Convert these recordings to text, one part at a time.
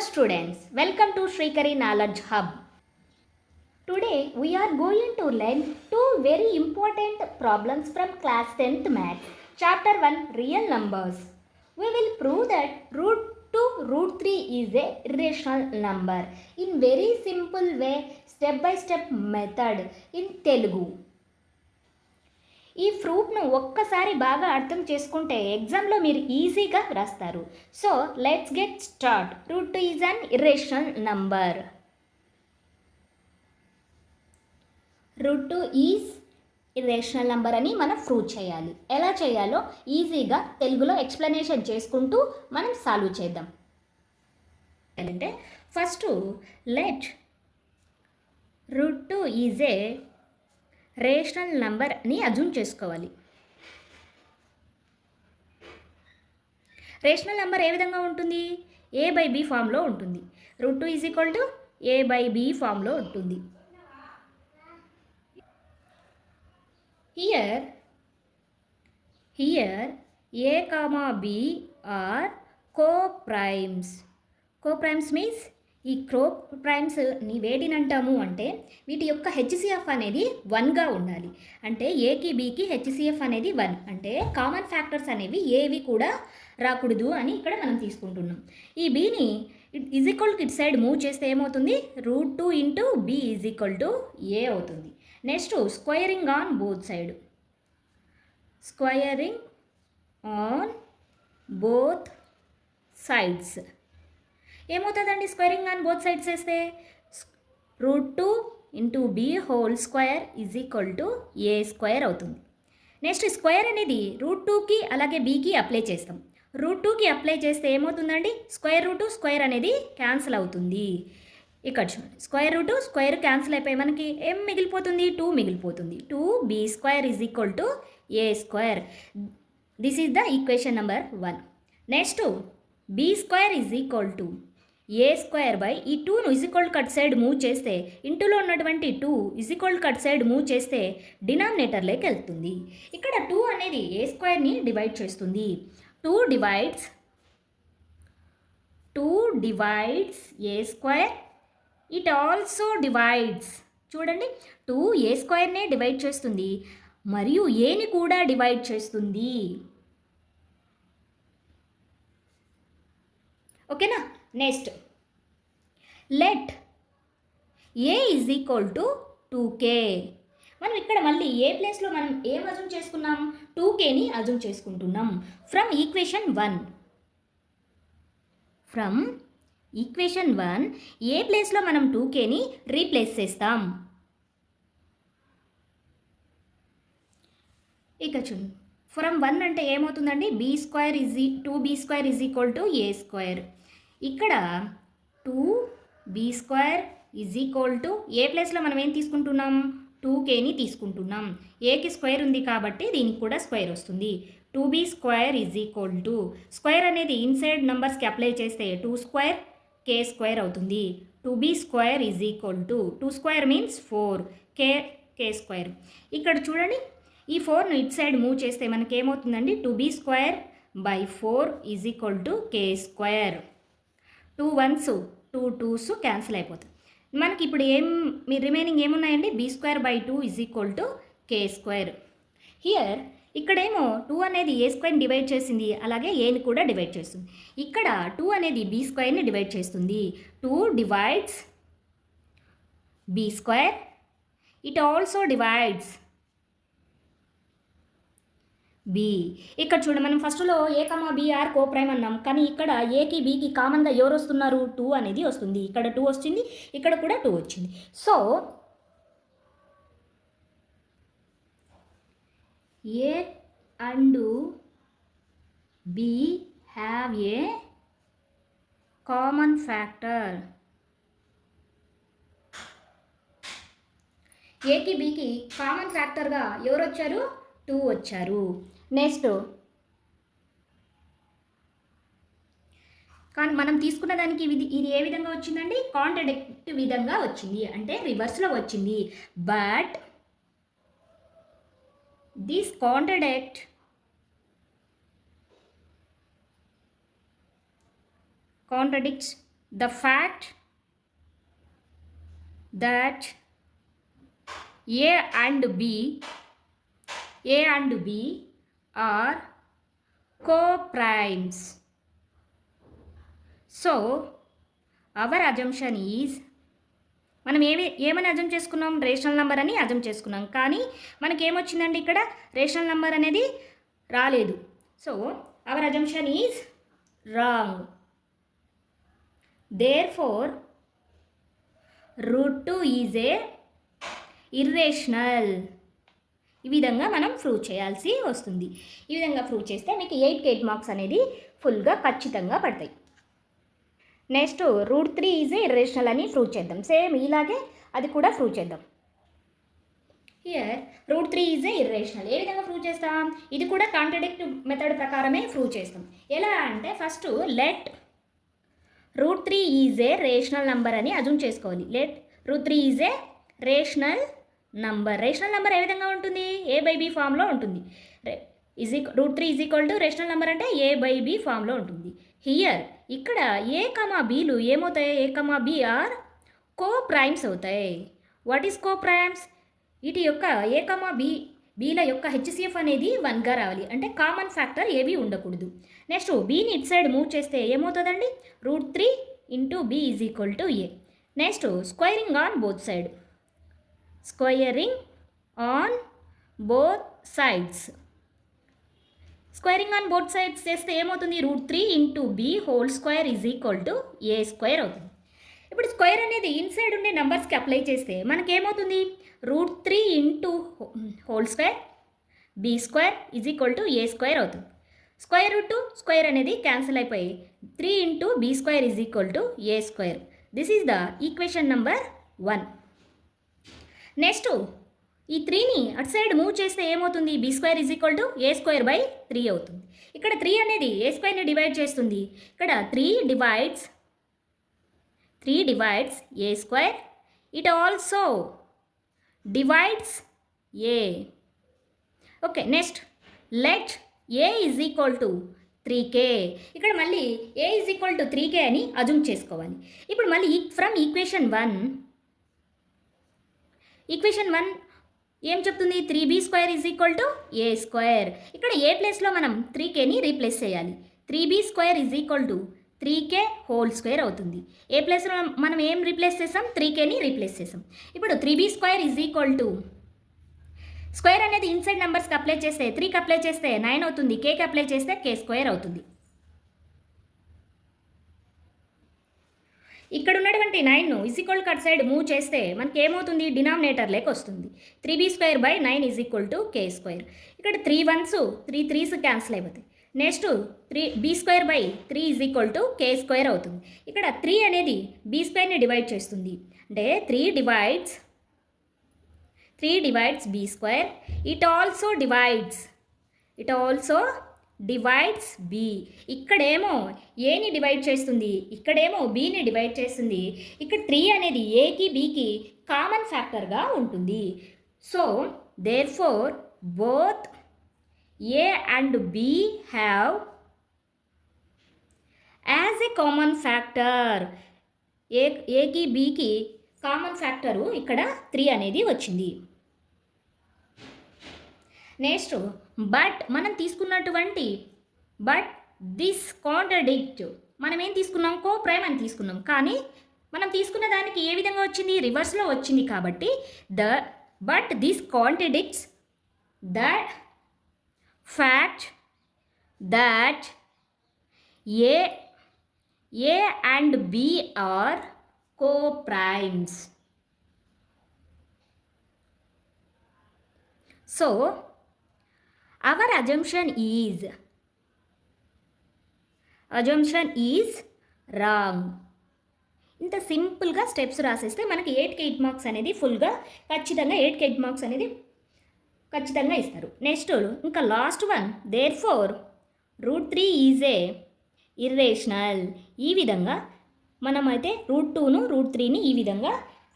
students, welcome to Shrikari Knowledge Hub. Today we are going to learn two very important problems from class 10th math, chapter 1 real numbers. We will prove that root 2 root 3 is a irrational number in very simple way, step by step method in Telugu. ఈ ప్రూఫ్ను ఒక్కసారి బాగా అర్థం చేసుకుంటే ఎగ్జామ్లో మీరు ఈజీగా రాస్తారు. So let's get start. Root 2 is an irrational number. Root 2 is irrational number అని మనం ప్రూవ్ చేయాలి. ఎలా చేయాలో ఈజీగా తెలుగులో ఎక్స్ప్లెనేషన్ చేసుకుంటూ మనం సాల్వ్ చేద్దాం. అంటే first let root 2 is a rational number అని అజ్యూమ్ చేసుకోవాలి. రేషనల్ నంబర్ ఏ విధంగా ఉంటుంది? ఏ బై బి ఫామ్లో ఉంటుంది. Root 2 is equal to A by B ఫామ్లో ఉంటుంది. Here A comma B are coprimes. Coprimes means ఈ ప్రైమ్స్ని వేటినంటాము అంటే వీటి యొక్క హెచ్సిఎఫ్ అనేది 1గా ఉండాలి. అంటే ఏకి బీకి హెచ్సిఎఫ్ అనేది 1 అంటే కామన్ ఫ్యాక్టర్స్ అనేవి ఏవి కూడా రాకూడదు అని ఇక్కడ మనం తీసుకుంటున్నాం. ఈ బీని is equal to it side move చేస్తే ఏమవుతుంది? Root 2 into B is equal to A అవుతుంది. Next squaring on both side. Squaring on both sides ఏమవుతుందండి? స్క్వేరింగ్ ఆన్ బోత్ సైడ్స్ వేస్తే root 2 into B whole square is equal to A square అవుతుంది. Next square అనేది root 2కి అలాగే బీకి apply చేస్తాం. Route 2కి అప్లై చేస్తే ఏమవుతుందండి? స్క్వేర్ రూట్ స్క్వేర్ అనేది క్యాన్సిల్ అవుతుంది. ఇక్కడ చూడండి, స్క్వేర్ రూట్ స్క్వేర్ క్యాన్సిల్ అయిపోయి మనకి ఏం మిగిలిపోతుంది? 2 మిగిలిపోతుంది. 2b square is equal to A square. This is the equation number 1. Next B square is equal to A square by ఈ 2ను is equal cut side move చేస్తే ఇంటూలో ఉన్నటువంటి 2 is equal cut side move చేస్తే డినామినేటర్లోకి వెళ్తుంది. ఇక్కడ 2 అనేది ఏ స్క్వేర్ని డివైడ్ చేస్తుంది. 2 divides A square. It also divides, చూడండి 2 ఏ స్క్వేర్నే డివైడ్ చేస్తుంది మరియు ఏని కూడా డివైడ్ చేస్తుంది. ఓకేనా? Next let A is equal to 2k. మనం ఇక్కడ మళ్ళీ ఏ ప్లేస్లో మనం ఏం అజ్యూమ్ చేసుకున్నాం? 2kని అజ్యూమ్ చేసుకుంటున్నాం. ఫ్రమ్ ఈక్వేషన్ 1 ఏ ప్లేస్లో మనం 2kని రీప్లేస్ చేస్తాం. ఇక చూడండి, ఫ్రమ్ 1 అంటే ఏమవుతుందండి? B square 2b square is equal to A square. ఇక్కడ 2b square is equal to A ప్లేస్లో మనం ఏం తీసుకుంటున్నాం? 2kని తీసుకుంటున్నాం. ఏకి స్క్వేర్ ఉంది కాబట్టి దీనికి కూడా స్క్వేర్ వస్తుంది. 2b square is equal to square అనేది ఇన్సైడ్ నెంబర్స్కి అప్లై చేస్తే 2 స్క్వేర్ k స్క్వేర్ అవుతుంది. 2b square is equal to 2 square means 4 k square. ఇక్కడ చూడండి, ఈ 4ను ఇట్ సైడ్ మూవ్ చేస్తే మనకి ఏమవుతుందండి? 2b square by 4 is equal to k square. 2 1s 2 2s cancel అయిపోతుంది. మనకి ఇప్పుడు రిమైనింగ్ ఏమున్నాయండి? B square by 2 is equal to K square. Here ఇక్కడేమో 2 అనేది ఏ స్క్వేర్ని డివైడ్ చేసింది, అలాగే ఏని కూడా డివైడ్ చేస్తుంది. ఇక్కడ 2 అనేది బీ స్క్వేర్ని డివైడ్ చేస్తుంది. 2 divides B square. It also divides B. ఇక్కడ చూడండి, మనం ఫస్ట్లో A comma B are coprime అన్నాం, కానీ ఇక్కడ ఏకి బీకి కామన్గా ఎవరు వస్తున్నారు? 2 అనేది వస్తుంది. ఇక్కడ 2 వచ్చింది, ఇక్కడ కూడా 2 వచ్చింది. So A and be have a common factor. ఏకి బీకి కామన్ ఫ్యాక్టర్గా ఎవరు వచ్చారు? 2 వచ్చారు. నెక్స్ట్ కానీ మనం తీసుకున్న దానికి ఇది ఏ విధంగా వచ్చిందండి? కాంట్రడిక్ట్ విధంగా వచ్చింది, అంటే రివర్స్లో వచ్చింది. But this contradicts the fact that A and B are co-primes. So our assumption is, మనం ఏమని అజమ్ చేసుకున్నాం, రేషనల్ నెంబర్ అని అజమ్ చేసుకున్నాం. కానీ మనకి ఏమొచ్చిందండి, ఇక్కడ రేషనల్ నెంబర్ అనేది రాలేదు. So our assumption is wrong. Therefore √2 is a irrational. ఈ విధంగా మనం ప్రూవ్ చేయాల్సి వస్తుంది. ఈ విధంగా ప్రూవ్ చేస్తే మీకు 8 మార్క్స్ అనేది ఫుల్గా ఖచ్చితంగా పడతాయి. నెక్స్ట్ √3 ఈజ్ ఏ ఇర్రేషనల్ అని ప్రూవ్ చేద్దాం. సేమ్ ఇలాగే అది కూడా ప్రూవ్ చేద్దాం. Here √3 is a irrational. ఏ విధంగా ప్రూవ్ చేస్తాం, ఇది కూడా కాంట్రడిక్ట్ మెథడ్ ప్రకారమే ప్రూవ్ చేస్తాం. ఎలా అంటే first let √3 is a rational number అని అజూమ్ చేసుకోవాలి. Let √3 is a rational number. Rational number ఏ విధంగా ఉంటుంది, A/B ఫామ్లో ఉంటుంది. √3 is equal to rational number అంటే A/B ఫామ్లో ఉంటుంది. హియర్ ఇక్కడ A,Bలు ఏమవుతాయి, A,B ఆర్ కో ప్రైమ్స్ అవుతాయి. వాట్ ఈస్ కో ప్రైమ్స్, వీటి యొక్క A,Bల యొక్క HCF అనేది 1గా రావాలి. అంటే కామన్ ఫ్యాక్టర్ ఏవి ఉండకూడదు. నెక్స్ట్ Bని ఇట్ సైడ్ మూవ్ చేస్తే ఏమవుతుందండి, √3 × B is equal to A. Next squaring on both side, squaring on both sides. Squaring on both sides చేస్తే ఏమవుతుంది, √3 × B whole square is equal to A² అవుతుంది. ఇప్పుడు square అనేది ఇన్సైడ్ ఉండే నెంబర్స్కి అప్లై చేస్తే మనకేమవుతుంది, √3 × whole square B² is equal to A² అవుతుంది. Square root square అనేది క్యాన్సిల్ అయిపోయి 3 × B² is equal to A². This is the equation number 1. Next ఈ 3ని అటు సైడ్ మూవ్ చేస్తే ఏమవుతుంది, B² is equal to A²/3 అవుతుంది. ఇక్కడ 3 అనేది A²ని డివైడ్ చేస్తుంది. ఇక్కడ 3 divides A². It also divides A. Okay, next let A is equal to 3K. ఇక్కడ మళ్ళీ A is equal to 3K అని అజూమ్ చేసుకోవాలి. ఇప్పుడు మళ్ళీ ఫ్రమ్ ఈక్వేషన్ 1 ఏం చెప్తుంది, 3B² is equal to A². ఇక్కడ A ప్లేస్లో మనం 3Kని రీప్లేస్ చేయాలి. 3B² is equal to 3K whole square అవుతుంది. ఏ ప్లేస్లో మనం ఏం రీప్లేస్ చేసాం, 3Kని రీప్లేస్ చేసాం. ఇప్పుడు 3B² is equal to, square అనేది ఇన్సైడ్ నెంబర్స్కి అప్లై చేస్తే 3కి అప్లై చేస్తే 9 అవుతుంది, Kకి అప్లై చేస్తే K² అవుతుంది. ఇక్కడ ఉన్నటువంటి 9ను is equal cut side move చేస్తే మనకి ఏమవుతుంది, డినామినేటర్ లేక వస్తుంది. 3B²/9 is equal to K². ఇక్కడ 3 1s 3 3s క్యాన్సిల్ అయిపోతాయి. Next B²/3 is equal to K² అవుతుంది. ఇక్కడ 3 అనేది B²ని డివైడ్ చేస్తుంది. అంటే 3 divides B². It also divides B. ఇక్కడేమో Aని డివైడ్ చేస్తుంది, ఇక్కడేమో Bని డివైడ్ చేస్తుంది. ఇక్కడ 3 అనేది Aకి Bకి కామన్ ఫ్యాక్టర్గా ఉంటుంది. So therefore both A and B have as a common factor. Aకి Bకి కామన్ ఫ్యాక్టరు ఇక్కడ 3 అనేది వచ్చింది. నెక్స్ట్ మనం తీసుకున్నటువంటి దిస్ కాంట్రడిక్ట్, మనం ఏం తీసుకున్నాం, కో ప్రైమ్ అని తీసుకున్నాం. కానీ మనం తీసుకున్న దానికి ఏ విధంగా వచ్చింది, రివర్స్లో వచ్చింది. కాబట్టి this contradicts that fact that A and B are co-primes. So our assumption is wrong. ఇంత సింపుల్గా స్టెప్స్ రాసేస్తే మనకి 8 మార్క్స్ అనేది ఫుల్గా ఖచ్చితంగా 8 మార్క్స్ అనేది ఖచ్చితంగా ఇస్తారు. నెక్స్ట్ ఇంకా last one, therefore √3 is a irrational. ఈ విధంగా మనమైతే √2ను √3ని ఈ విధంగా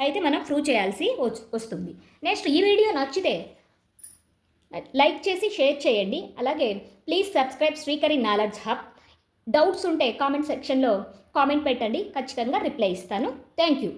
అయితే మనం ప్రూవ్ చేయాల్సి వస్తుంది. నెక్స్ట్ ఈ వీడియో నచ్చితే లైక్ చేసి షేర్ చేయండి. అలాగే please subscribe Srikari knowledge hub. Doubts ఉంటే కామెంట్ సెక్షన్లో కామెంట్ పెట్టండి, ఖచ్చితంగా రిప్లై ఇస్తాను. Thank you.